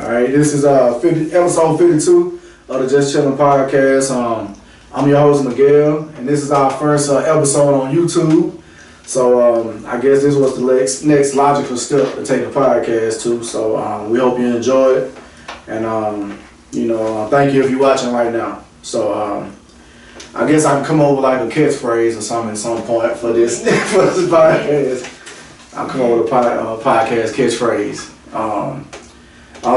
Alright, this is episode 52 of the Just Chillin' podcast. I'm your host Miguel, and this is our first episode on YouTube. So I guess this was the next logical step to take the podcast to. So we hope you enjoy it, and thank you if you're watching right now. So I guess I can come up with like a catchphrase or something at some point for this podcast. I'll come up with a podcast catchphrase.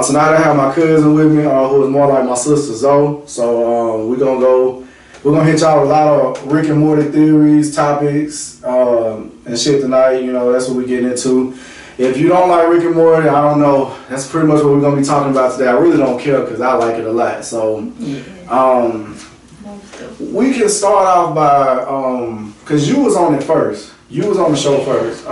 Tonight I have my cousin with me, who is more like my sister Zoe. So we're gonna hit y'all with a lot of Rick and Morty theories, topics, and shit tonight. You know, that's what we get into. If you don't like Rick and Morty, I don't know. That's pretty much what we're gonna be talking about today. I really don't care because I like it a lot. So we can start off by because you was on it first. You was on the show first.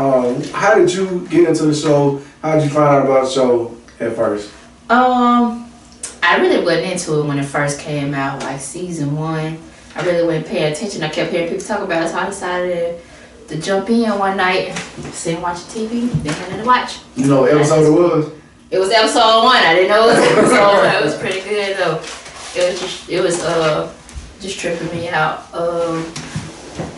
How did you get into the show? How did you find out about the show at first? I really wasn't into it when it first came out, like season 1. I really wasn't paying attention. I kept hearing people talk about it, so I decided to jump in one night, sit and watch the TV, then had nothing to watch. You know what episode it was? It was episode 1. I didn't know it was episode 1. It was pretty good though. It was just tripping me out.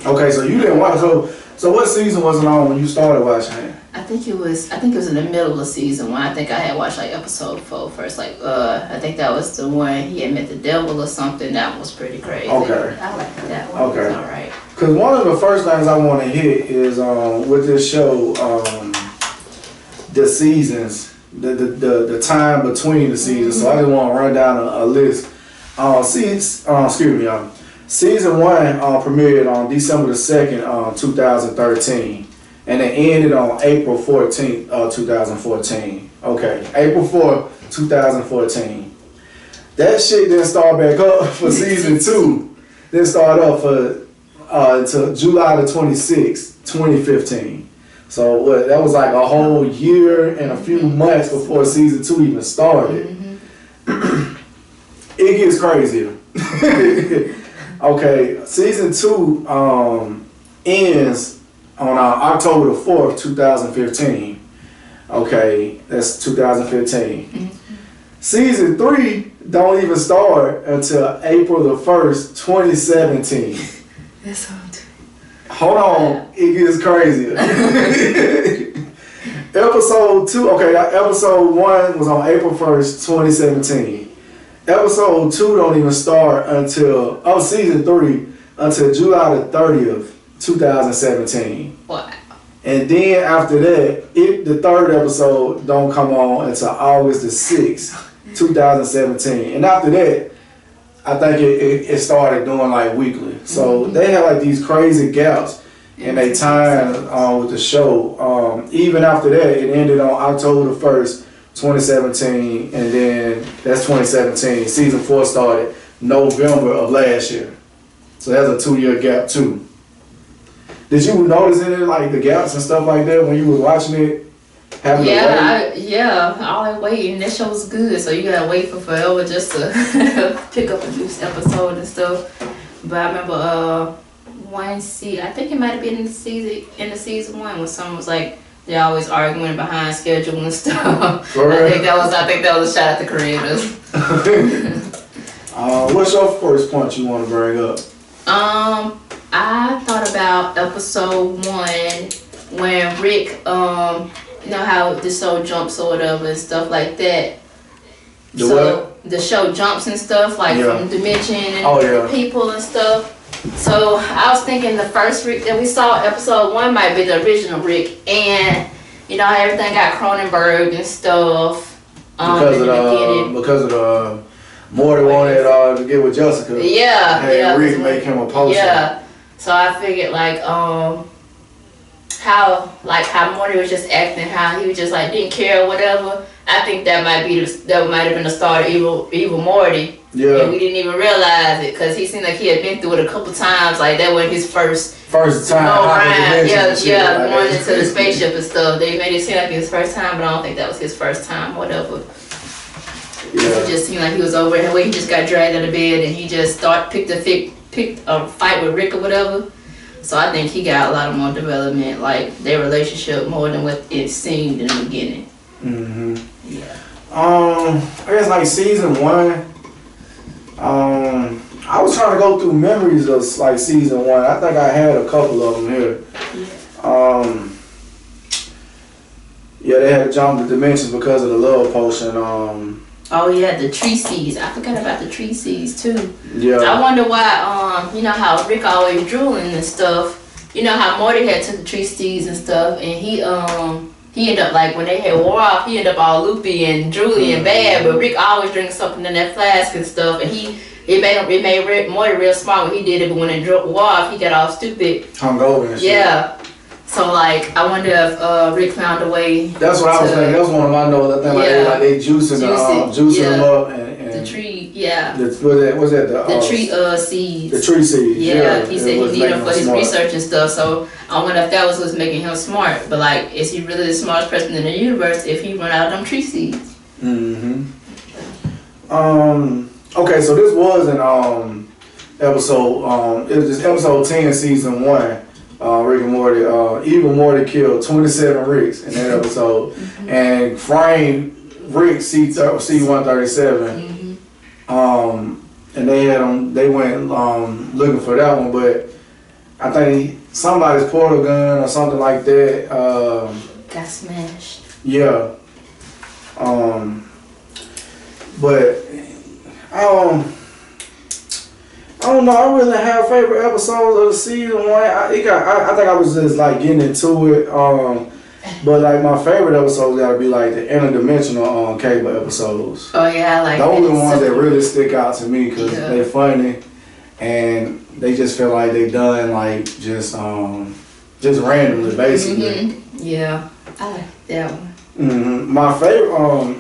Okay, so you didn't watch. So what season was it on when you started watching it? I think it was in the middle of season 1. I think I had watched like episode 4 first. I think that was the one he had met the devil or something. That was pretty crazy. Okay. I liked that one. Okay. It was alright. Because one of the first things I want to hit is with this show, the seasons, the time between the seasons. Mm-hmm. So I just want to run down a list. Excuse me, y'all. Season 1 premiered on December the 2nd, 2013. And it ended on April 14th, 2014. Okay, April 4th, 2014. That shit didn't start back up for season 2. Didn't start up for until July the 26th, 2015. So that was like a whole year and a few months before season 2 even started. Mm-hmm. It gets crazier. Okay, season 2 ends on October the 4th, 2015. Okay, that's 2015. Mm-hmm. Season 3 don't even start until April the 1st, 2017. That's so Hold on, it gets crazier. Episode 1 was on April 1st, 2017. Episode 2 don't even start until, season 3, until July the 30th, 2017. Wow. And then after that, the third episode don't come on until August the 6th, 2017. And after that, I think it started doing like weekly. So they had like these crazy gaps in their time with the show. Even after that, it ended on October the 1st, 2017, and then that's 2017. Season 4 started November of last year. So that's a 2-year gap too. Did you notice any like the gaps and stuff like that when you was watching it? All that waiting. That show was good, so you gotta wait for forever just to pick up a new episode and stuff. But I remember I think it might have been in the season 1 when someone was like, they're always arguing behind schedule and stuff. I think that was a shot at the creators. What's your first point you want to bring up? I thought about episode 1 when Rick, you know how the show jumps or whatever and stuff like that. The show jumps and stuff from dimension and people and stuff. So I was thinking the first Rick that we saw, episode 1, might be the original Rick, and you know how everything got Cronenberg and stuff. Because of the Morty wanted to get with Jessica. Rick make him a poster. Yeah. So I figured how Morty was just acting, how he was just like didn't care or whatever. I think that might have been the start of evil Morty. Yeah. And we didn't even realize it because he seemed like he had been through it a couple times. Like that was his first time. Going into the spaceship and stuff. They made it seem like his first time, but I don't think that was his first time. Whatever. Yeah. It just seemed like he was over it. Where he just got dragged out of bed and he just picked a fight with Rick or whatever. So I think he got a lot of more development, like their relationship more than what it seemed in the beginning. Mm-hmm. Yeah. I guess like season 1. I was trying to go through memories of like season 1. I think I had a couple of them here. Yeah, they had to jump the dimensions because of the love potion. Oh yeah, the tree seeds. I forgot about the tree seeds too. Yeah. I wonder why. You know how Rick always drooling and stuff. You know how Morty had took the tree seeds and stuff, and he ended up like when they had war off, he ended up all loopy and drooly and bad. But Rick always drinks something in that flask and stuff, and it made Morty real smart when he did it. But when it wore off, he got all stupid. Hungover and shit. Yeah. So like, I wonder if Rick found a way. That's what I was thinking. That was one of my notes. I think like they juicing them up and the tree. Yeah. What's that? The tree seeds. The tree seeds. Yeah. He said he needed them for his research and stuff. So I wonder if that was what's making him smart. But like, is he really the smartest person in the universe if he run out of them tree seeds? Okay, so this was an episode. It was just episode 10, season 1. Rick and Morty. Evil Morty killed 27 Ricks in that episode, and framed Rick C-137. And they had them. They went looking for that one, but I think somebody's portal gun or something like that got smashed. Yeah. But I don't know. I really have favorite episodes of the season 1. I think I was just like getting into it. But like my favorite episodes gotta be like the interdimensional cable episodes. Oh yeah, I like those are the ones that really stick out to me because they're funny and they just feel like they done like just randomly basically. Yeah, I like that one. My favorite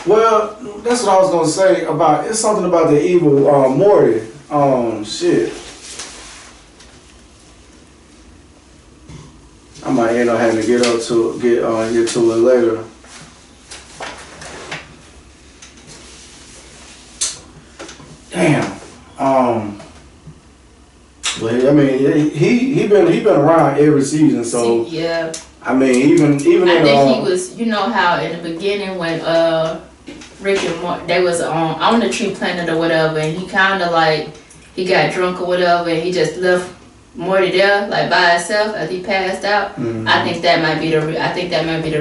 well, that's what I was gonna say about. It's something about the evil Morty. Shit. I might end up having to get to it later. Damn. But I mean, he been around every season, so yeah. I mean, even I think he was. You know how in the beginning when Rick and Morty, they was on the tree planet or whatever, and he kind of like he got drunk or whatever, and he just left Morty there like by himself as he passed out. I think that might be the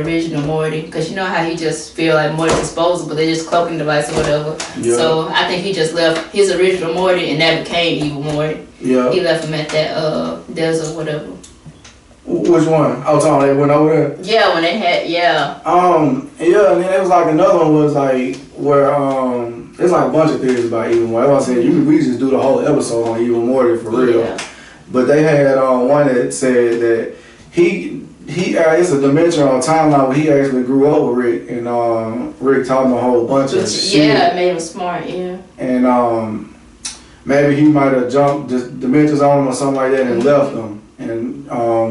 original Morty, because you know how he just feel like Morty's disposable, they just cloaking device or whatever. Yeah. So I think he just left his original Morty, and that became evil Morty. Yeah. He left him at that desert or whatever. Which one? Oh, Tom, they went over there? Yeah, when they had, yeah. And then it was like another one was like where there's like a bunch of theories about Evil Morty. Like I said, we just do the whole episode on Evil Morty for real. Yeah. But they had one that said that he it's a dimensional timeline where he actually grew up with Rick, and Rick taught him a whole bunch of shit. Yeah, it made him smart, yeah. And maybe he might have jumped the dimensions on him or something like that and left him. And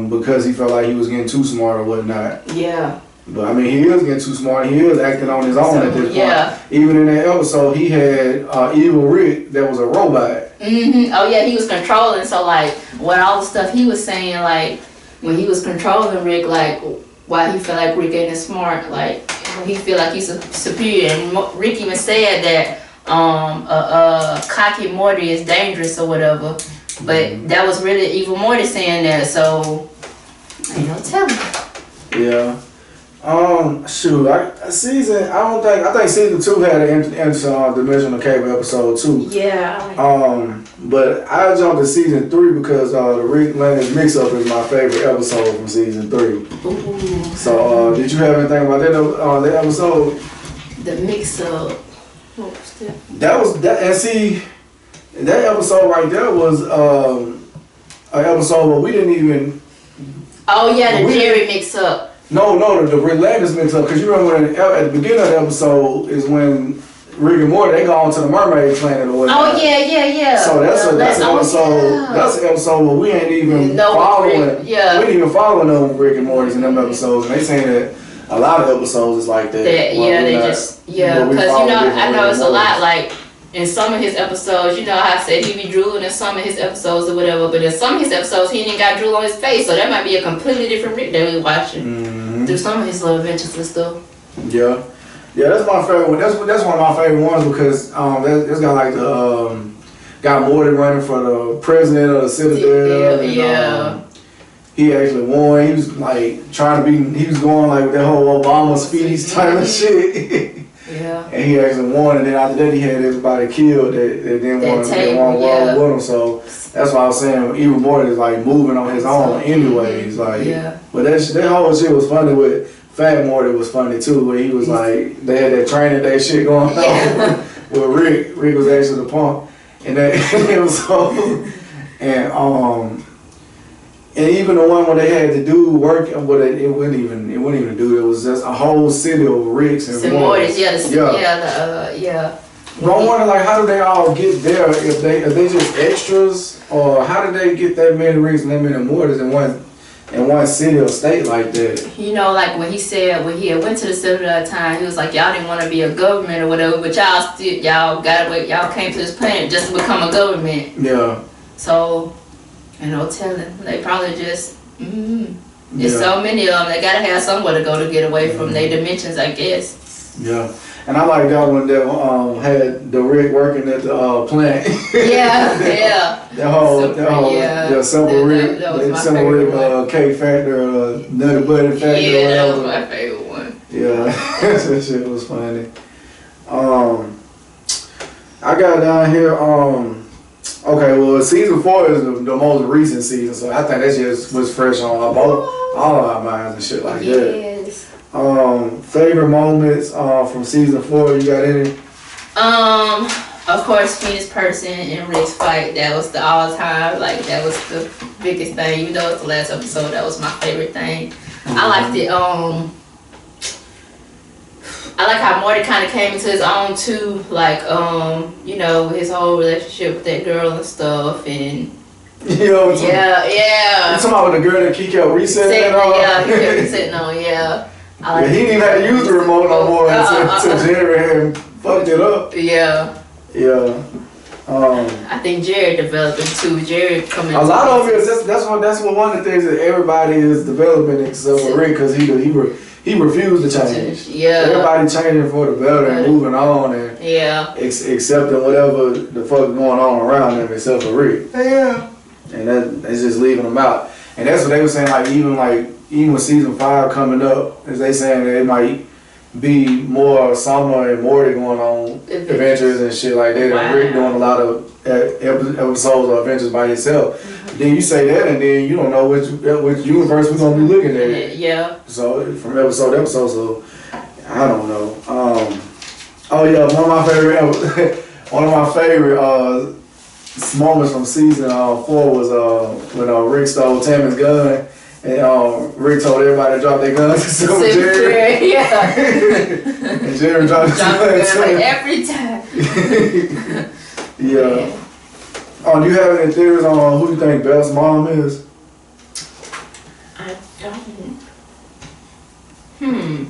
because he felt like he was getting too smart or whatnot. Yeah. But I mean, he is getting too smart. He is acting on his own at this point. Even in that episode, he had evil Rick that was a robot. Oh yeah, he was controlling. So like, what all the stuff he was saying, like when he was controlling Rick, like why he felt like Rick ain't as smart, like he feel like he's superior. And Rick even said that cocky Morty is dangerous or whatever. But that was really Evil Morty saying that, so ain't no telling. Yeah. Shoot, I think season 2 had an interdimensional cable episode too. Yeah. But I jumped to season 3 because the Rick Landis mix-up is my favorite episode from season 3. Ooh. So, did you have anything about that episode? The mix-up. What was that? That was that, and see. That episode right there was an episode where we didn't even. Oh yeah, the Jerry mix up. No, the Rick Landis mix up. Because you remember at the beginning of the episode is when Rick and Morty they go on to the mermaid planet or whatever. Oh yeah. So that's an episode. Yeah. That's an episode where we ain't even following. Yeah. We ain't even following them Rick and Morty's in them episodes, and they saying that a lot of episodes is like that. Because I know it's a lot like. In some of his episodes, you know how I said he be drooling in some of his episodes or whatever, but in some of his episodes he ain't got drool on his face, so that might be a completely different Rick that we watching through some of his little adventures and stuff. Yeah. Yeah, that's my favorite one. That's one of my favorite ones because that's got like the got Morty running for the president of the Citadel. And, he actually won. He was like trying to be. He was going like with that whole Obama speech type of shit. Yeah. And he actually won. And then after that, he had everybody killed that didn't want to walk with him. So that's why I was saying even Morty is like moving on his own, anyways. Like, but that whole shit was funny with Fat Morty was funny too. Where he was like they had that training day shit going on with Rick. Rick was actually the punk, and that it was so and even the one where they had to do work, but it wouldn't even do it. It was just a whole city of Ricks and Mortys. But I'm wondering, like, how do they all get there? If they just extras, or how did they get that many Ricks and that many Mortys in one city or state like that? You know, like when he said when he went to the Citadel at that time, he was like, y'all didn't want to be a government or whatever, but y'all came to this planet just to become a government. Yeah. So. And no telling. They probably just, there's so many of them. They gotta have somewhere to go to get away from their dimensions, I guess. Yeah. And I like that one that had the Rick working at the plant. Yeah. Simple Rick cake factory, Nutty Buddy factory. Yeah, that was my favorite one. Yeah, that shit was funny. I got down here, okay, well, season 4 is the most recent season, so I think that just was fresh on all of our minds and shit like that. Favorite moments from season 4, you got any? Of course, Phoenix Person and Rick's fight. That was the all-time, like, that was the biggest thing. Even though it's the last episode, that was my favorite thing. I liked it, I like how Morty kind of came into his own too, like you know, his whole relationship with that girl and stuff, and you know what yeah. You talking about with the girl that he kept resetting on? Yeah, he kept resetting on. Yeah. He didn't even have to use the remote no more until Jerry had fucked it up. Yeah. Yeah. I think Jerry developing too. Jerry coming. A lot of it is that's one of the things that everybody is developing except for Rick, because he refused to change. Yeah. Everybody changing for the better and moving on and accepting whatever the fuck going on around them except for Rick. Yeah. And that's just leaving them out. And that's what they were saying, even with season 5 coming up, is they saying that it might be more Summer and Morty going on adventures and shit like that. And Rick doing a lot of episodes or adventures by himself. Then you say that, and then you don't know which universe we're gonna be looking at. Yeah. So from episode to episode, so I don't know. One of my favorite moments from season 4 was when Rick stole Tammy's gun, and Rick told everybody to drop their guns except for Jerry. Yeah. And Jerry dropped his gun like every time. Yeah. Do you have any theories on who you think Beth's mom is? I don't.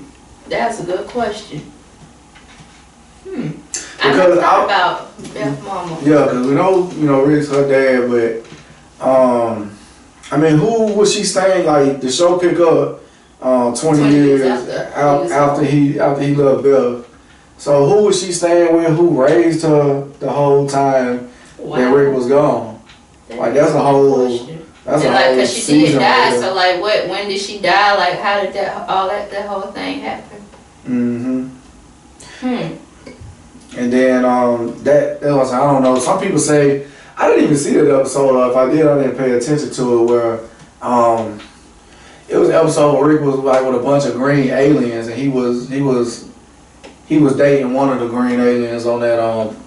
That's a good question. I never thought about Beth's mama. Yeah, because we know Rick's her dad, but I mean, who was she staying? Like the show pick up 20 years after he loved Beth. So who was she staying with? Who raised her the whole time that Rick was gone? That's a whole. That's a whole because she did die. So when did she die? Like how did that whole thing happen? And then that was, I don't know. Some people say, I didn't even see that episode. If I did, I didn't pay attention to it. Where it was an episode where Rick was like with a bunch of green aliens, and he was dating one of the green aliens on that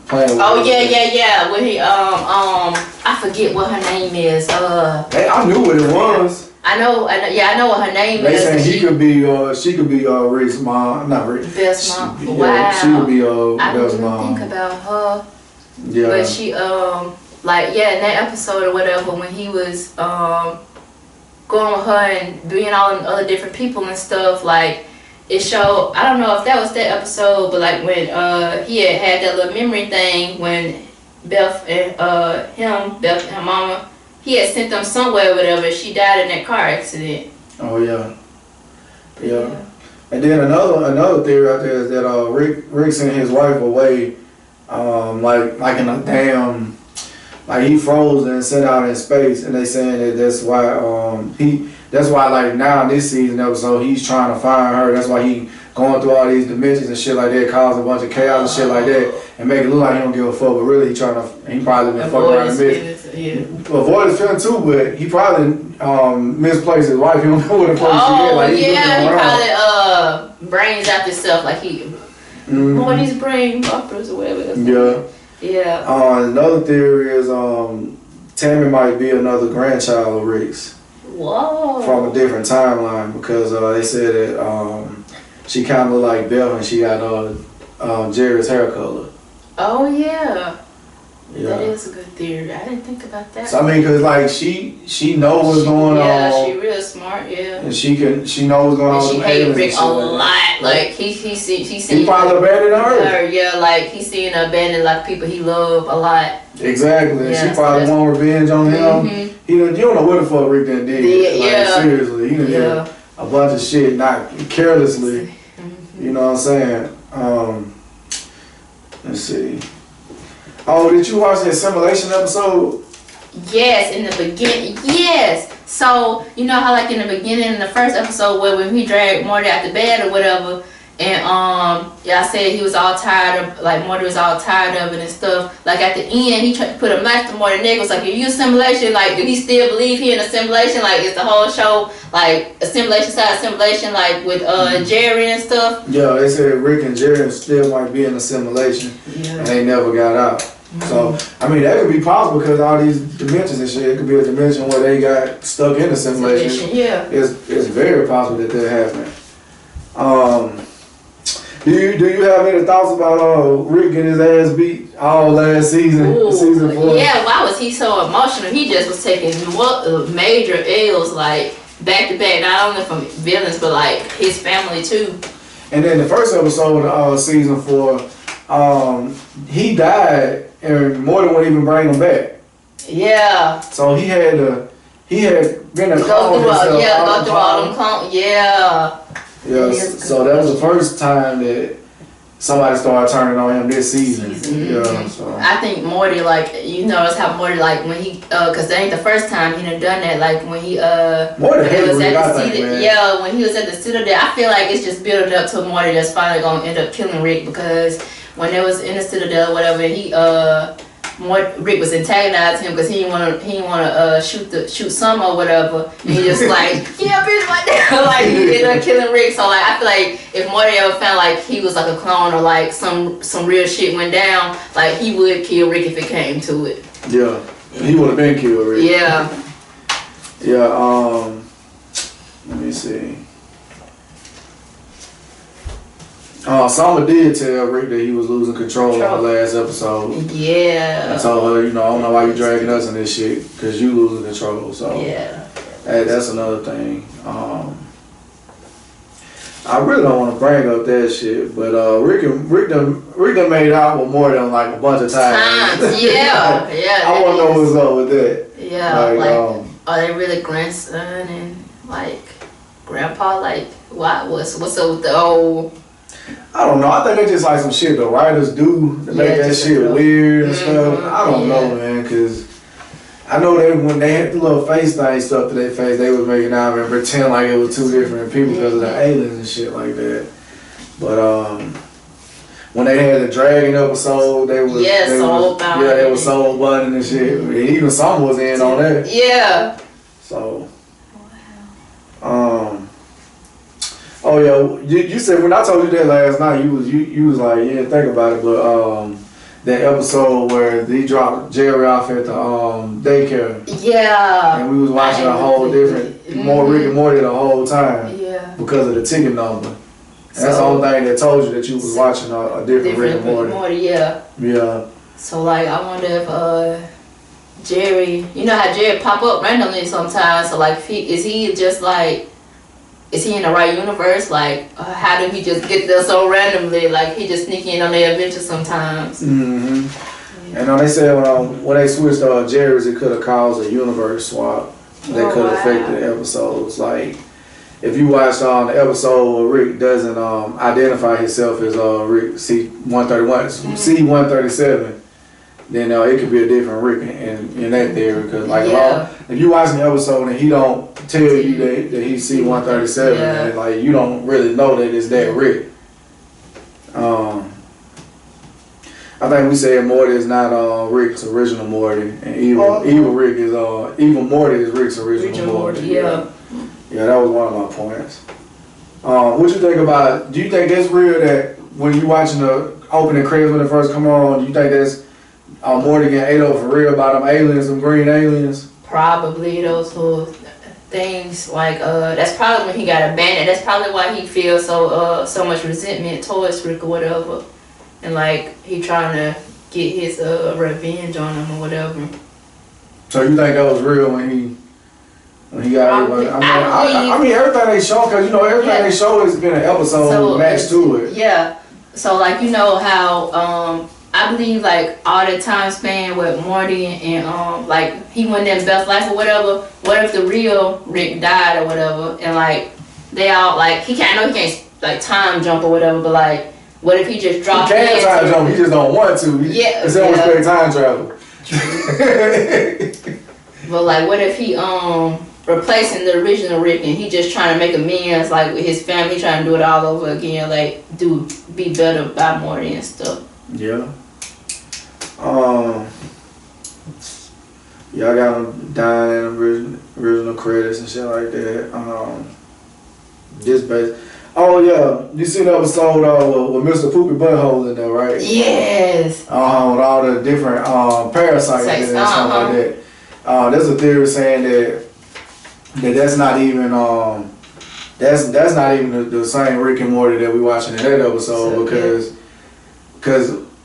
planet. Oh yeah. When he I forget what her name is. I knew what it was. I know what her name is. They saying she could be Rick's mom, not Rick. Beth's mom. Yeah, wow. she would be Beth's mom. I didn't think about her. Yeah. But she in that episode or whatever, when he was going with her and being all them other different people and stuff, like it showed. I don't know if that was that episode, but like when he had that little memory thing when Beth and her mama. He had sent them somewhere or whatever. She died in that car accident. Oh yeah. And then another theory out there is that Rick sent his wife away, like in a damn, like he froze and sent out in space, and they saying that that's why like now in this season episode he's trying to find her. That's why he going through all these dimensions and shit like that, causing a bunch of chaos and shit like that, and make it look like he don't give a fuck, but really he probably been fucking around and missed. Avoid his feeling too, but he probably misplaced his wife. He don't know what the fuck she is. Like, he probably brains out himself like he Morty's brain buffers or whatever. Yeah. Another theory is Tammy might be another grandchild of Rick's. Whoa. From a different timeline, because they said that she kind of looked like Belle and she got Jerry's hair color. Oh yeah. That is a good theory. I didn't think about that. So I mean, cause like she knows what's going on. Yeah, she real smart. Yeah. And she knows what's going on. She hates Rick a lot. Like he probably abandoned her. Yeah, like he seen her abandon like people he loved a lot. Exactly. Yeah, she probably want revenge on him. You don't know what the fuck Rick done did. Like, seriously, he done did a bunch of shit, not carelessly. You know what I'm saying? Let's see. Oh, did you watch the Assimilation episode? Yes, in the beginning. Yes. So, you know how like in the beginning, in the first episode where when he dragged Morty out the bed or whatever, and I said he was all tired of, like Morty was all tired of it and stuff. Like at the end, he tried to put a match to Morty's neck. Was like, "Are you assimilation? Like, do he still believe he in assimilation? Like, is the whole show like assimilation side assimilation, like with Jerry and stuff?" Yeah, they said Rick and Jerry still might be in assimilation, and they never got out. So, I mean, that could be possible because all these dimensions and shit. It could be a dimension where they got stuck in assimilation. Yeah. It's very possible that happened. Do you have any thoughts about Rick getting his ass beat all last season? Ooh, season 4? Yeah, why was he so emotional? He just was taking major L's like back to back, not only from villains but like his family too. And then the first episode of season 4, he died and Morty wouldn't even bring him back. Yeah. So he had been a clone go through all them clones. Yeah. Yeah, so that was the first time that somebody started turning on him this season. Yeah, so. I think Morty, like, you notice how Morty, like, when he, cause that ain't the first time he done that. Like when he, Morty was at the Citadel. Yeah, when he was at the Citadel, I feel like it's just building up to Morty that's finally gonna end up killing Rick, because when they was in the Citadel or whatever, he, Rick was antagonizing him because he didn't want to shoot Summer or whatever. And he just like, yeah, bitch, right there. Like he ended up killing Rick. So like I feel like if Morty ever found like he was like a clone or like some real shit went down, like he would kill Rick if it came to it. Yeah, he would have been killed, Rick. Yeah. Yeah. Let me see. Summer did tell Rick that he was losing control on the last episode. Yeah. I told her, I don't know why you dragging us in this shit, because you losing control. So yeah. That's another thing. I really don't want to bring up that shit, but Rick done made out with more than like a bunch of times. Yeah. Yeah. I want to know what's up with that. Yeah. Like are they really grandson and like grandpa? Like what's up with the old? I don't know. I think that's just like some shit the writers do to make that shit weird and stuff. I don't know, man, because I know that when they had the little face thing stuff to their face, they was making out and pretend like it was two different people because of the aliens and shit like that. But when they had the dragon episode, they was soul bonding and shit. Even Summer was in on that. Yeah. So. Oh yeah, you said when I told you that last night, you was like, you didn't think about it, but that episode where he dropped Jerry off at the daycare. Yeah. And we was watching a whole different more Rick and Morty the whole time. Yeah. Because of the ticket number. And that's the only thing that told you that you was watching a different Rick and Morty. Yeah. Yeah. So like I wonder if Jerry, you know how Jerry pop up randomly sometimes. So like is he just like, is he in the right universe? Like, how did he just get there so randomly? Like, he just sneak in on their adventures sometimes. Mm-hmm. Yeah. And they said when they switched Jerry's, it could have caused a universe swap that could affect the episodes. Like, if you watched the episode where Rick doesn't identify himself as Rick C-131, C-137, then it could be a different Rick in that theory. Because like if you watch the episode and he don't tell you that he's C-137, and like you don't really know that it's that Rick. I think we said Morty is not Rick's original Morty, and evil Rick is evil Morty is Rick's original Morty. Yeah, that was one of my points. What you think about? Do you think that's real that when you watching the opening credits when it first come on, do you think that's Morty getting ate up for real by them aliens, them green aliens? Probably those little things like that's probably when he got abandoned. That's probably why he feels so much resentment towards Rick or whatever. And like he trying to get his revenge on him or whatever. So you think that was real when he got everybody? I mean everything they show, because you know everything they show has been an episode matched to it. Yeah. So like you know how I believe like all the time span with Morty and like he went in best life or whatever. What if the real Rick died or whatever? And like they all like he can't like time jump or whatever, but like. What if he just dropped He can time jump, he just don't want to. It's always time travel. But like what if he replacing the original Rick and he just trying to make amends like with his family, trying to do it all over again, like be better by Morty and stuff. Yeah. I got him dying in original credits and shit like that. This base. Oh yeah, you seen the episode with Mr. Poopy Butthole in there, right? Yes. With all the different parasites and stuff like that. There's a theory saying that's not even that's not even the same Rick and Morty that we watching in that episode because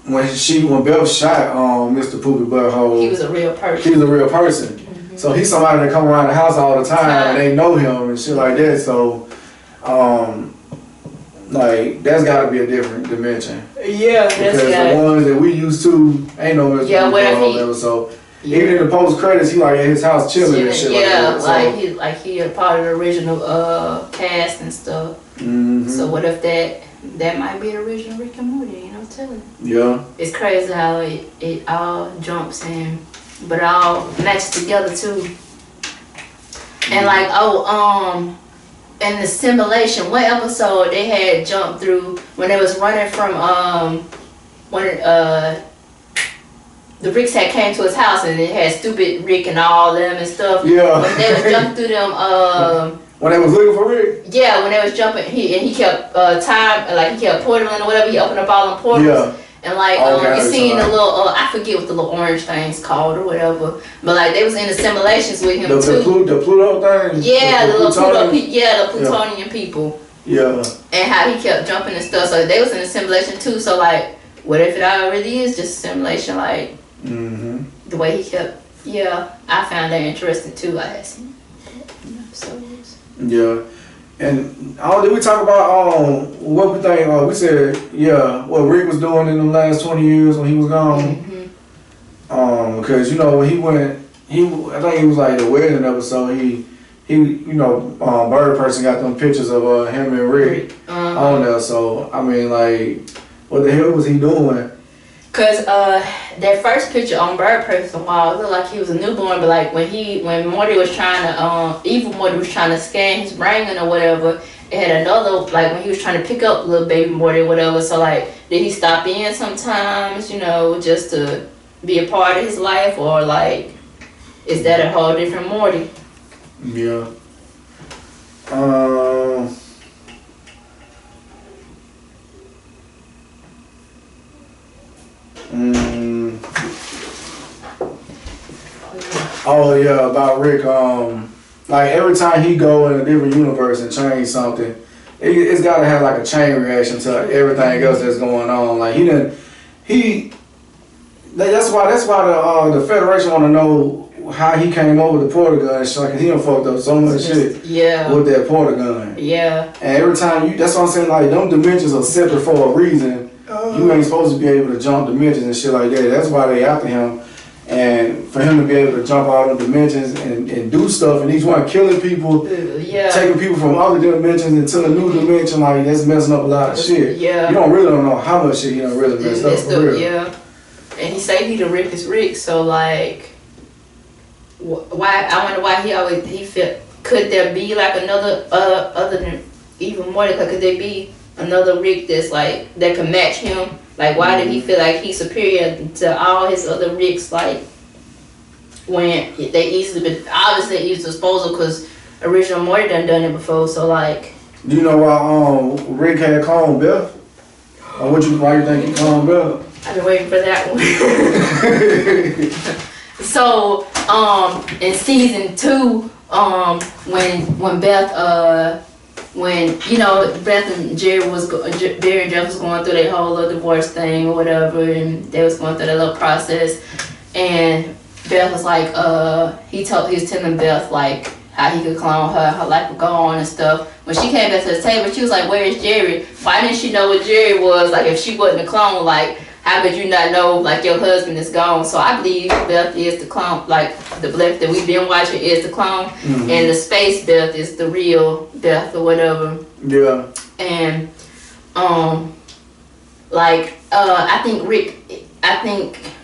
when Belle shot Mr. Poopy Butthole, he was a real person. He was a real person. Mm-hmm. So he's somebody that come around the house all the time and they know him and shit like that. So. Like that's got to be a different dimension. Yeah, because the ones that we used to ain't no Mr. Poopy. So even in the post credits, he like at his house chilling and shit like that. So. he a part of the original cast and stuff. Mm-hmm. So what if that might be the original Rick and Morty? You know, I'm telling you. Yeah. It's crazy how it all jumps in, but it all matches together too. Mm-hmm. And like in the simulation, what episode they had jumped through when they was running from when the Ricks had came to his house and it had stupid Rick and all them and stuff. Yeah. When they was jumping through them when they was looking for Rick? Yeah, when they was jumping he kept he kept portaling or whatever, he opened up all them portals. Yeah. And like you seen the little I forget what the little orange thing's called or whatever, but like they was in the simulations with him too. The Pluto thing. Yeah, the little Pluto. The Plutonian people. Yeah. And how he kept jumping and stuff. So they was in the simulation too. So like, what if it already is just a simulation? Like the way he kept. Yeah, I found that interesting too. I had seen episodes. Yeah. And did we talk about what we think? We said what Rick was doing in the last 20 years when he was gone. Mm-hmm. Because you know when he went, I think it was like the wedding episode. He Bird Person got them pictures of him and Rick on there. So I mean, like, what the hell was he doing? Cause that first picture on Bird Person wall, it looked like he was a newborn, but like when Morty was trying to evil Morty was trying to scan his brain or whatever, it had another like when he was trying to pick up little baby Morty or whatever. So like, did he stop in sometimes, just to be a part of his life, or like, is that a whole different Morty? Yeah. Oh yeah, about Rick. Like every time he go in a different universe and change something, it's got to have like a chain reaction to everything else that's going on. Like that's why the Federation want to know how he came over the portal gun and shit. Like he done fucked up so much shit with that portal gun. Yeah. And every time that's what I'm saying. Like them dimensions are separate for a reason. You ain't supposed to be able to jump dimensions and shit like that. That's why they after him. And for him to be able to jump out of dimensions and do stuff, and he's one killing people, taking people from other dimensions into a new dimension, like that's messing up a lot of shit. Yeah. You don't know how much shit he done really messed up for real. Yeah. And he say he the richest Rick, so like, why? I wonder why he felt. Could there be like another other than even more? Like, could there be another Rick that's like that can match him? Like, why did he feel like he's superior to all his other Ricks? Like, when they easily, but obviously he's disposal because original Morty done it before. So like, do you know why Rick had cloned Beth? Or why you think he cloned Beth? I've been waiting for that one. So in season 2, when Beth when Beth and Jerry and Jeff was going through their whole little divorce thing or whatever, and they was going through that little process, and Beth was like, he was telling Beth like how he could clone her life would go on and stuff. When she came back to the table, she was like, "Where's Jerry? Why didn't she know what Jerry was? Like, if she wasn't a clone, like, how could you not know like your husband is gone?" So I believe Beth is the clone, like the Beth that we've been watching is the clone, and the space Beth is the real Beth or whatever. Yeah. And I think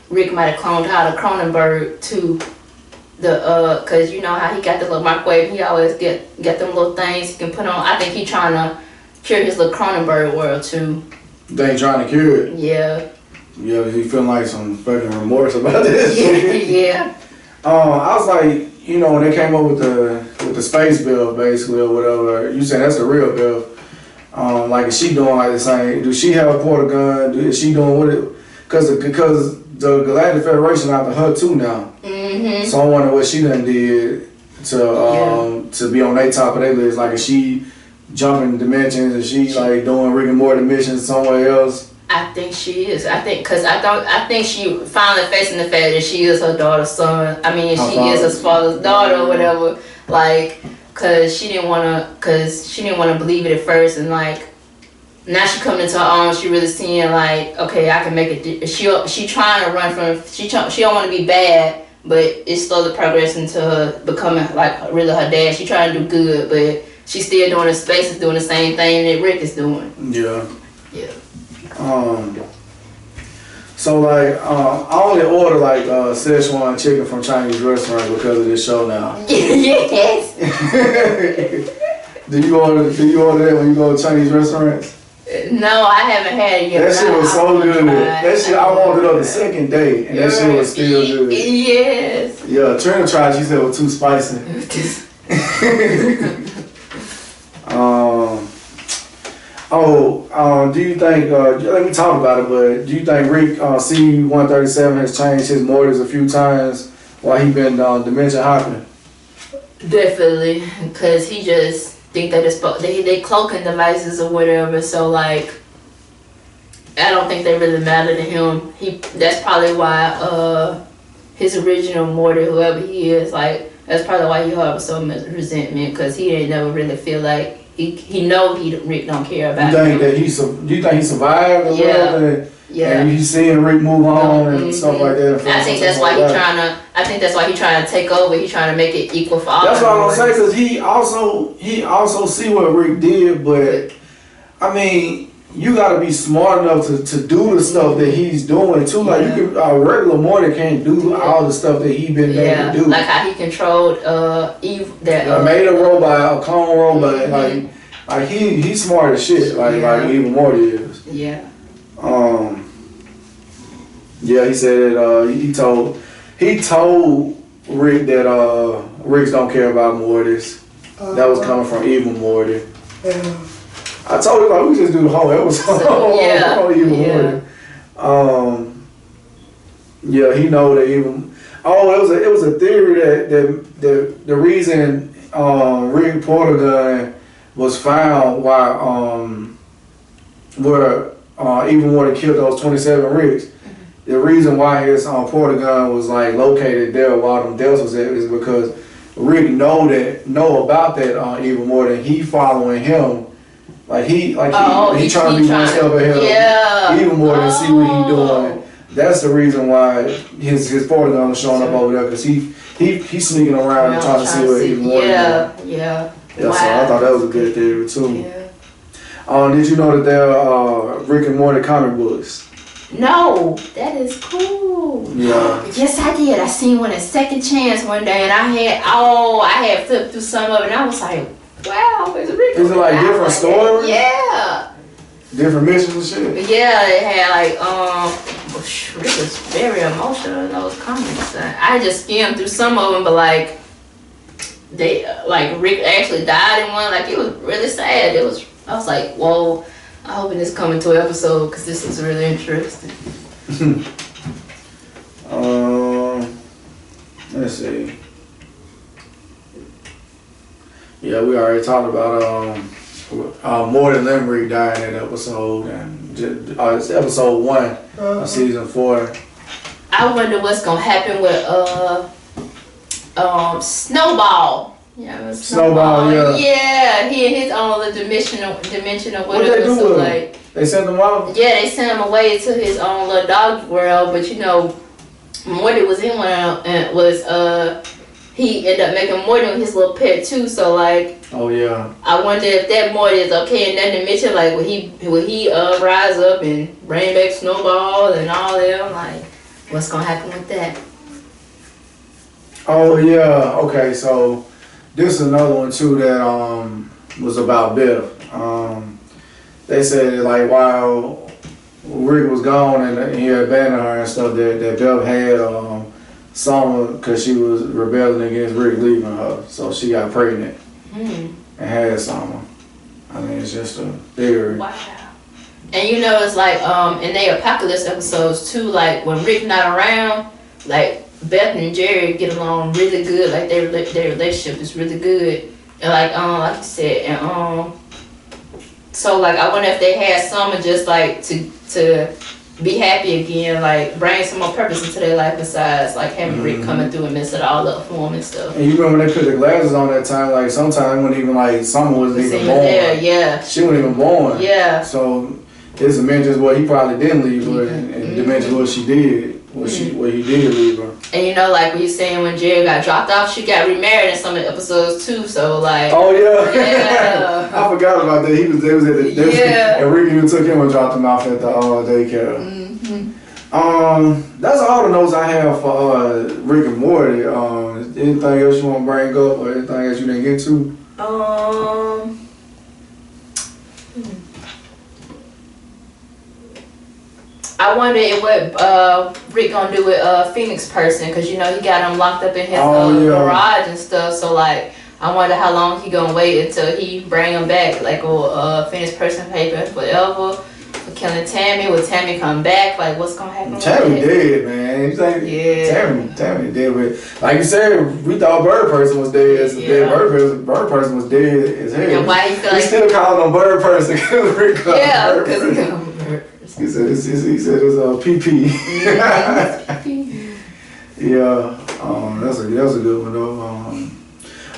Rick might have cloned out of Cronenberg to the cause you know how he got the little microwave. He always get them little things he can put on. I think he trying to cure his little Cronenberg world too. They trying to cure it. Yeah. Yeah, he feeling like some fucking remorse about this. Yeah. I was like, when they came up with the space bill basically or whatever, you said that's the real bill. Like, is she doing like the same? Do she have a portal gun? Is she doing what it? Because the Galactic Federation after her too now. Mm-hmm. So I wonder what she done did to be on their top of their list. Like, is she jumping dimensions? Is she like doing Rick and Morty missions somewhere else? I think she is. I think she finally facing the fact that she is her daughter's son. I mean, she is her father's daughter or whatever. Like, cause she didn't wanna believe it at first, and like now she coming into her own. She really seeing like, okay, I can make it. She trying to run from. She don't want to be bad, but it's slowly progressing to her becoming like really her dad. She trying to do good, but she's still doing the space is doing the same thing that Rick is doing. Yeah. Yeah. So like, I only order like Szechuan chicken from Chinese restaurants because of this show now. Yes. Do you order that when you go to Chinese restaurants? No, I haven't had it yet. That shit was so good. That shit, I ordered up the second day, and that shit was still good. Yes. Yeah, Trina tried. She said it was too spicy. Do you think, let me talk about it, but do you think Rick, C-137 has changed his mortars a few times while he been dimension hopping? Definitely, because he just think that they cloaking devices or whatever, so like, I don't think they really matter to him. That's probably why his original Morty, whoever he is, like, that's probably why he harbors so much resentment, because he ain't never really feel like he know Rick don't care about him. Do you think he survived or whatever? Yeah. And you seeing Rick move on and stuff like that. I think that's why he trying to take over. He trying to make it equal for all. That's what I'm gonna say, because he also see what Rick did, but I mean, you gotta be smart enough to do the stuff that he's doing too. Like, you can, a regular Morty can't do all the stuff that he been able to do. Like how he controlled Eve. Made a robot, a clone robot. Like he's smart as shit. Like even Morty is. Yeah. Yeah, he said that he told Rick that Ricks don't care about Mortys. That was coming from evil Morty. Yeah. I told him like we just do the whole episode on evil Morty. Yeah, he know that even. It was a theory that the reason Rick Porter was found while where even Morty killed those 27 Ricks. The reason why his portal gun was like located there while them deaths was at is because Rick know about that evil Morty, and he following him. Like he trying to be one step ahead of evil Morty and see what he doing. that's the reason why his 40 gun was showing up over there, because he's sneaking around and trying to see what he's wanting. Yeah. Yeah, wow. So I thought that was a good theory too. Yeah. Did you know that there are Rick and Morty comic books? No, that is cool. Yeah. Yes, I did. I seen one at Second Chance one day, and I had flipped through some of it, and I was like, wow, it's Rick. Is it like different stories? Yeah. Different missions and shit? Yeah, it had like, Rick was very emotional in those comics. I just skimmed through some of them, but like, Rick actually died in one. Like, it was really sad. I was like, whoa, I'm hoping this coming to an episode, because this is really interesting. Let's see. Yeah, we already talked about Morty and Rick dying in that episode, and it's episode 1 of season 4. I wonder what's gonna happen with Snowball. Yeah, Snowball, yeah. Yeah, he in his own little dimension or whatever. What they do with him? They sent him off? Yeah, they sent him away to his own little dog world, but you know, Morty was in one and he ended up making Morty his little pet too, so like, oh yeah, I wonder if that Morty is okay in that dimension, like will he rise up and bring back Snowball and all them, like what's gonna happen with that? Oh yeah, okay, so this is another one too that was about Biff. They said that, like, while Rick was gone and he abandoned her and stuff, that Biff had Summer, because she was rebelling against Rick leaving her, so she got pregnant and had Summer. I mean, it's just a theory. Wow. And you know, it's like in the apocalypse episodes too, like when Rick not around, like Beth and Jerry get along really good. Like their relationship is really good. And like you said, and so like I wonder if they had Summer just like to be happy again, like bring some more purpose into their life besides like having Rick coming through and mess it all up for them and stuff. And you remember when they put the glasses on that time, like sometimes when even like Summer wasn't even born. Yeah. She wasn't even born. Yeah. So his dimensions, well, he probably didn't leave her, and dimensions what she did. What he did leave her. And you know, like what you're saying, when Jerry got dropped off, she got remarried in some of the episodes too. So like, oh yeah, I forgot about that. They was at the and Rick even took him and dropped him off at the daycare. That's all the notes I have for Rick and Morty. Anything else you want to bring up, or anything else you didn't get to? I wonder what Rick gonna do with Phoenix Person, because you know he got him locked up in his garage and stuff. So like, I wonder how long he gonna wait until he bring him back, like Phoenix Person paper forever for killing Tammy. Will Tammy come back? Like, what's gonna happen? Tammy dead, man. He's like, Tammy dead. But like you said, we thought Bird Person was dead. Bird Person was dead as hell. And why he feel like still calling him Bird Person because Rick called him because Bird Person. He said it's PP. Yeah, that's a good one though.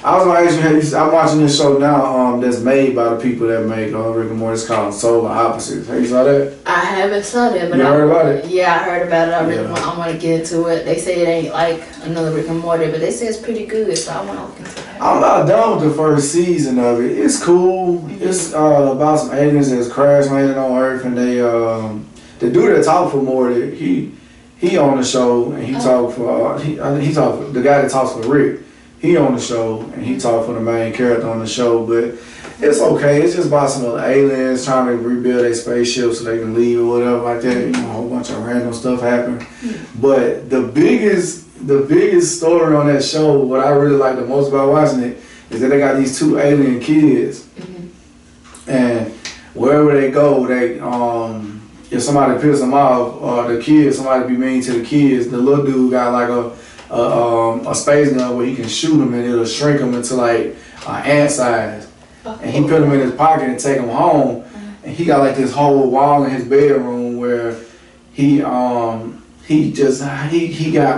I was gonna ask you, I'm watching this show now that's made by the people that make Rick and Morty. It's called Solar Opposites. Have you saw that? I haven't saw that, but you heard about it? Yeah, I heard about it. I want to get into it. They say it ain't like another Rick and Morty, but they say it's pretty good, so I want to look into that. I'm not done with the first season of it. It's cool. It's about some aliens that's crash landing on Earth, and the dude that talked for Morty, he on the show, and he talked for the guy that talks for Rick. He on the show, and he talked for the main character on the show, but it's okay. It's just about some other aliens trying to rebuild their spaceship so they can leave or whatever like that. You know, a whole bunch of random stuff happened. But the biggest story on that show, what I really like the most about watching it, is that they got these 2 alien kids, and wherever they go, they if somebody pisses them off, or the kids, somebody be mean to the kids, the little dude got like a space gun where he can shoot them and it'll shrink them into like ant size. And he put them in his pocket and take them home. And he got like this whole wall in his bedroom where he got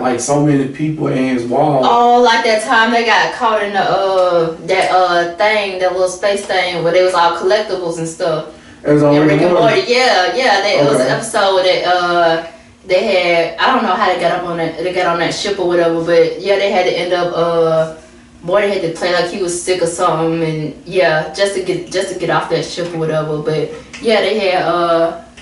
like so many people in his wall. Oh, like that time they got caught in the that little space thing where they was all collectibles and stuff. It was on Rick and Morty. Yeah. It was an episode that they had, I don't know how they got up on that, they got on that ship or whatever, but yeah, they had to end up, Morty had to play like he was sick or something, and yeah, just to get off that ship or whatever. But yeah,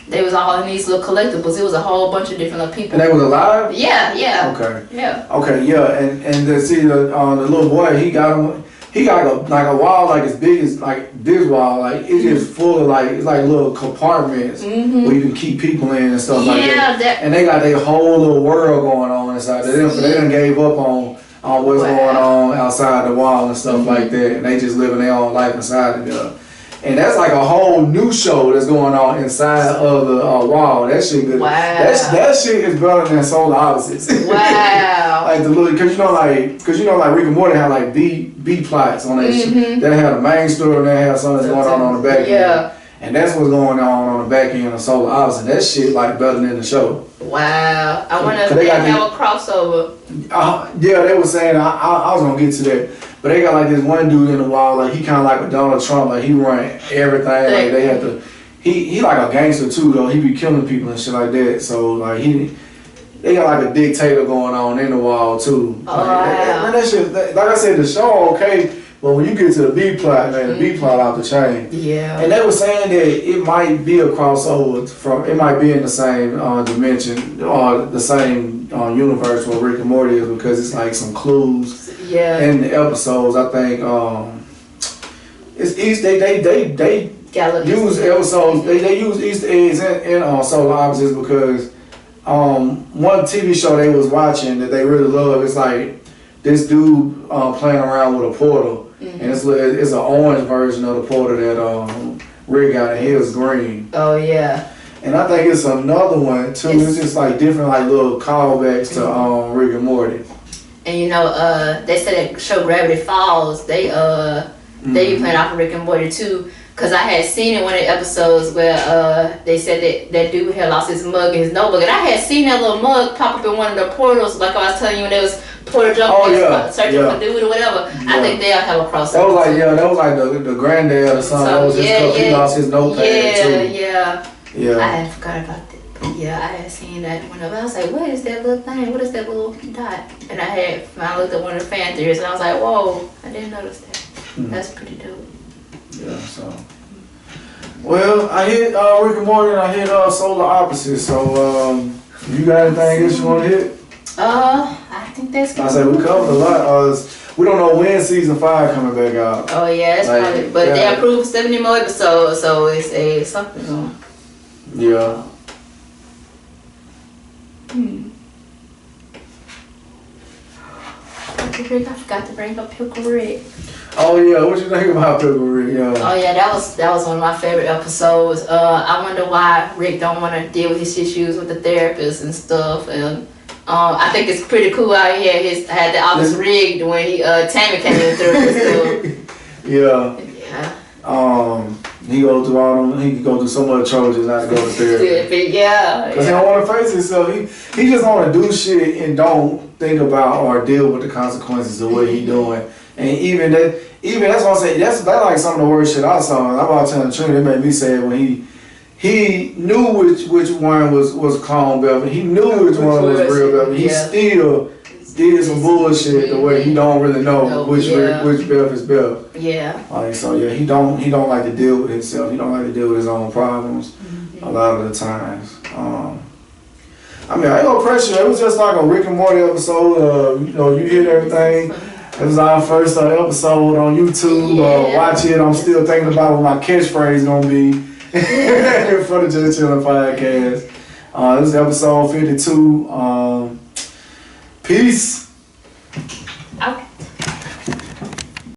they was all in these little collectibles. It was a whole bunch of different little people. And they was alive? Yeah. Okay. Yeah. Okay, yeah, and see the little boy, he got a wall like as big as like this wall, like it's just full of like it's like little compartments where you can keep people in and stuff like that. And they got their whole little world going on inside. They done gave up on what's going on outside the wall and stuff like that, and they just living their own life inside of there. And that's like a whole new show that's going on inside of the wall. That shit good. Wow. That shit is better than Solar Opposites. Wow. Like the little, cause you know like Rick and Morty had like B plots on that shit. They had a main story and they had something that's going on the back end. And that's what's going on the back end of Solar Opposites. That shit like better than the show. Wow. I wonder if they have a crossover. Yeah, they were saying I was gonna get to that. But they got like this one dude in the wall, like he kind of like with Donald Trump, like he run everything. Like they had to, he like a gangster too though. He be killing people and shit like that. So like they got like a dictator going on in the wall too. Man, that shit, like I said, the show okay, but when you get to the B plot, man, the B plot out the chain. Yeah. And they were saying that it might be a crossover from, it might be in the same dimension or the same universe where Rick and Morty is, because it's like some clues. Yeah. In the episodes, I think it's Easter. They use episodes. They use Easter eggs in Solar Opposites because one TV show they was watching that they really love. It's like this dude playing around with a portal, and it's an orange version of the portal that Rick got, and his green. Oh yeah. And I think it's another one too. It's just like different like little callbacks to Rick and Morty. And you know, they said that show Gravity Falls, they be playing off of Rick and Morty too. Cause I had seen in one of the episodes where they said that dude had lost his mug and his notebook, and I had seen that little mug pop up in one of the portals, like I was telling you when there was portal jumping, searching for dude or whatever. Yeah. I think they'll have a crossover. That was like the granddad or something. That was just because he lost his notepad too. Yeah. I had forgot about that. Yeah, I had seen that whenever. I was like, what is that little thing? What is that little dot? And I looked at one of the fan theories and I was like, whoa, I didn't notice that. That's pretty dope. Yeah, so. Well, I hit Rick and Morty and I hit Solar Opposites. So, you got anything else you want to hit? I think that's good. I said we covered a lot. We don't know when season 5 coming back out. Oh yeah, it's probably. But they approved 70 more episodes, so it's something on. Yeah. I forgot to bring up Pickle Rick. Oh yeah, what you think about Pickle Rick? Yeah. Oh yeah, that was one of my favorite episodes. I wonder why Rick don't want to deal with his issues with the therapist and stuff. And I think it's pretty cool how he had the office rigged when Tammy came in through. Yeah. Yeah. He go through all them. He can go through so much trouble just not to go to therapy. Yeah. Cause he don't want to face himself. He just want to do shit and don't think about or deal with the consequences of what he doing. And even that's what I'm saying. That's like some of the worst shit I saw. I'm about telling the truth. It made me sad when he knew which one was clone Bevan. He knew which one was real Bevan. He still did some bullshit the way he don't really know which Bev is Bev. Yeah. Like so, yeah. He don't like to deal with himself. He don't like to deal with his own problems a lot of the times. I mean, I ain't gonna pressure you. It was just like a Rick and Morty episode. You hit everything. It was our first episode on YouTube. Watch it. I'm still thinking about what my catchphrase gonna be for the Just Chillin' podcast. This is episode 52. Peace.